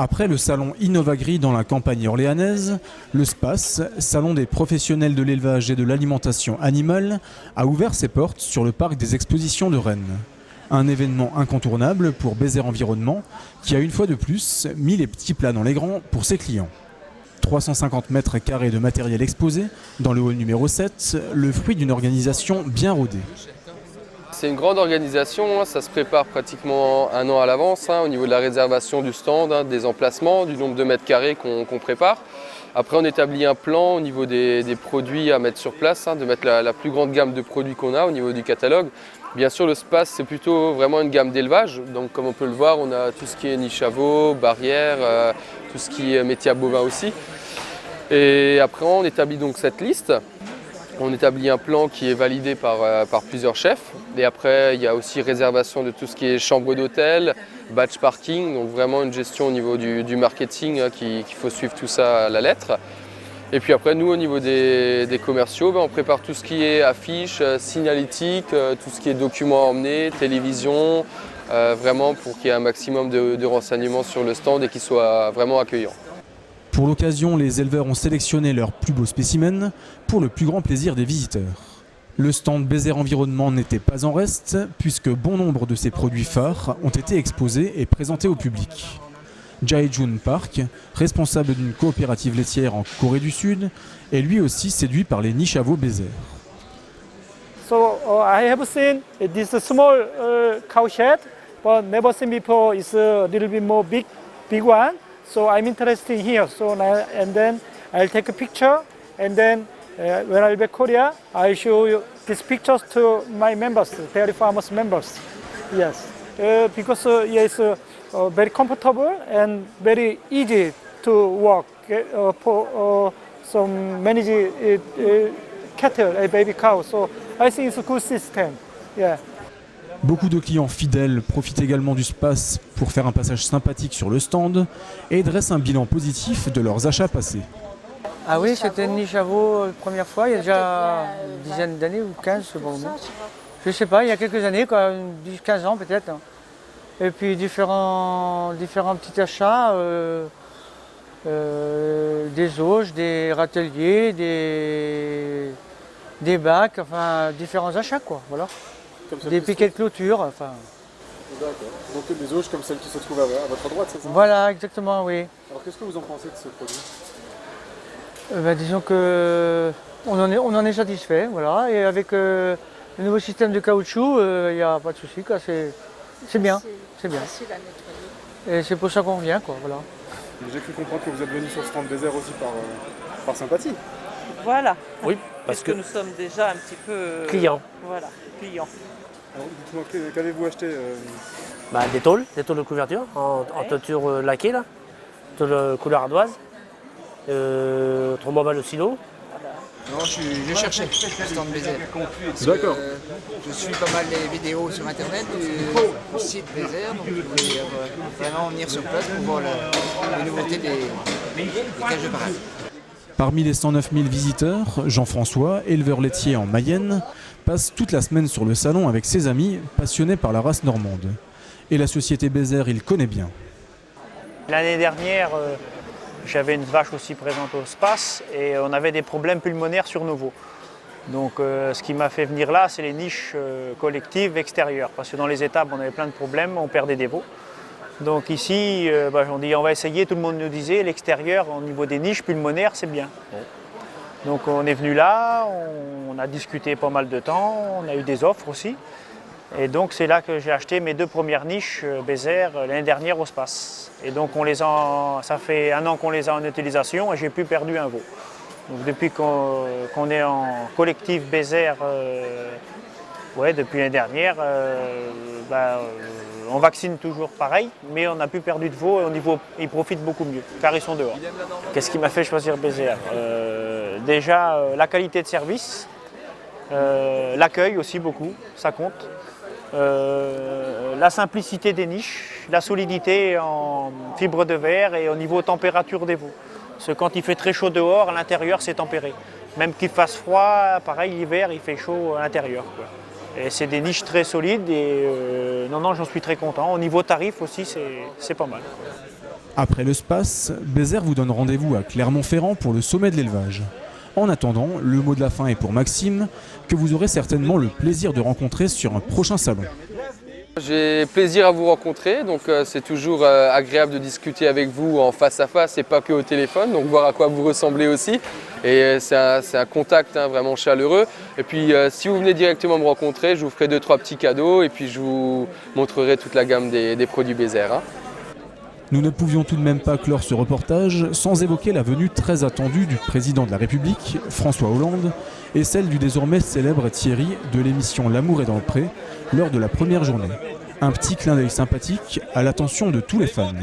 Après le salon Innovagri dans la campagne orléanaise, le SPACE, salon des professionnels de l'élevage et de l'alimentation animale, a ouvert ses portes sur le parc des expositions de Rennes. Un événement incontournable pour Bézère Environnement qui a une fois de plus mis les petits plats dans les grands pour ses clients. 350 mètres carrés de matériel exposé dans le hall numéro 7, le fruit d'une organisation bien rodée. C'est une grande organisation, ça se prépare pratiquement un an à l'avance au niveau de la réservation du stand, des emplacements, du nombre de mètres carrés qu'on prépare. Après on établit un plan au niveau des produits à mettre sur place, de mettre la plus grande gamme de produits qu'on a au niveau du catalogue. Bien sûr le SPACE c'est plutôt vraiment une gamme d'élevage, donc comme on peut le voir on a tout ce qui est niche à veau, barrière, tout ce qui est métier à bovin aussi. Et après on établit donc cette liste. On établit un plan qui est validé par plusieurs chefs. Et après, il y a aussi réservation de tout ce qui est chambre d'hôtel, badge parking, donc vraiment une gestion au niveau du marketing qu'il faut suivre tout ça à la lettre. Et puis après, nous, au niveau des commerciaux, on prépare tout ce qui est affiches, signalétique, tout ce qui est documents à emmener, télévision, vraiment pour qu'il y ait un maximum de renseignements sur le stand et qu'il soit vraiment accueillant. Pour l'occasion, les éleveurs ont sélectionné leurs plus beaux spécimens pour le plus grand plaisir des visiteurs. Le stand Bézère Environnement n'était pas en reste puisque bon nombre de ses produits phares ont été exposés et présentés au public. Jae-Jun Park, responsable d'une coopérative laitière en Corée du Sud, est lui aussi séduit par les niches à veau Bézère. So I have seen this small cow shed, but never seen before. It's a little bit more big one. So I'm interested here. So now, and then I'll take a picture, and then when I'll be Korea, I'll show you these pictures to my members, dairy farmers members. Yes, because it's very comfortable and very easy to work for some manage cattle, baby cow. So I think it's a good system. Yeah. Beaucoup de clients fidèles profitent également du SPACE pour faire un passage sympathique sur le stand et dressent un bilan positif de leurs achats passés. Ah oui, c'était une niche à veau la première fois, il y a déjà une dizaine d'années ou 15, c'est bon. Je ne sais pas, il y a quelques années, 15 ans peut-être. Et puis différents petits achats, des auges, des râteliers, des bacs, enfin différents achats quoi, voilà. Des piquets de clôture, enfin. D'accord. Donc des auges comme celles qui se trouvent à votre droite, c'est ça? Voilà, exactement, oui. Alors qu'est-ce que vous en pensez de ce produit? Disons que on en est satisfait, voilà. Et avec le nouveau système de caoutchouc, il n'y a pas de souci, quoi. C'est bien, c'est bien. Et c'est pour ça qu'on revient, quoi, voilà. J'ai cru comprendre que vous êtes venu sur le stand Bézère aussi par sympathie. Voilà. Oui, parce que nous sommes déjà un petit peu clients. Voilà, clients. Alors dites-moi, qu'avez-vous acheté Des tôles de couverture en toiture laquée, là, tôle couleur ardoise, trombone au silo. Non, je cherchais le stand Bézère. D'accord. Je suis pas mal les vidéos sur internet du site Bézère, donc je voulais vraiment venir sur place pour voir les nouveautés des cages de parade. Parmi les 109 000 visiteurs, Jean-François, éleveur laitier en Mayenne, passe toute la semaine sur le salon avec ses amis passionnés par la race normande. Et la société Bézère, il connaît bien. L'année dernière, j'avais une vache aussi présente au SPACE et on avait des problèmes pulmonaires sur nos veaux. Donc ce qui m'a fait venir là, c'est les niches collectives extérieures. Parce que dans les étables, on avait plein de problèmes, on perdait des veaux. Donc ici, on dit on va essayer, tout le monde nous disait l'extérieur au niveau des niches pulmonaires c'est bien. Donc on est venu là, on a discuté pas mal de temps, on a eu des offres aussi. Et donc c'est là que j'ai acheté mes 2 premières niches Bézère l'année dernière au SPACE. Et donc ça fait 1 an qu'on les a en utilisation et j'ai plus perdu un veau. Donc depuis qu'on est en collectif Bézère, depuis l'année dernière, on vaccine toujours pareil, mais on n'a plus perdu de veaux et ils profitent beaucoup mieux, car ils sont dehors. Qu'est-ce qui m'a fait choisir Bézère? Déjà, la qualité de service, l'accueil aussi beaucoup, ça compte. La simplicité des niches, la solidité en fibre de verre et au niveau température des veaux. Parce que quand il fait très chaud dehors, à l'intérieur c'est tempéré. Même qu'il fasse froid, pareil l'hiver il fait chaud à l'intérieur. Et c'est des niches très solides et j'en suis très content. Au niveau tarif aussi, c'est pas mal. Après le Space, Bézère vous donne rendez-vous à Clermont-Ferrand pour le sommet de l'élevage. En attendant, le mot de la fin est pour Maxime, que vous aurez certainement le plaisir de rencontrer sur un prochain salon. J'ai plaisir à vous rencontrer, donc c'est toujours agréable de discuter avec vous en face à face et pas que au téléphone, donc voir à quoi vous ressemblez aussi. Et c'est un contact vraiment chaleureux. Et puis si vous venez directement me rencontrer, je vous ferai 2-3 petits cadeaux et puis je vous montrerai toute la gamme des produits Bézère. Nous ne pouvions tout de même pas clore ce reportage sans évoquer la venue très attendue du président de la République, François Hollande, et celle du désormais célèbre Thierry de l'émission L'amour est dans le pré, lors de la première journée. Un petit clin d'œil sympathique à l'attention de tous les fans.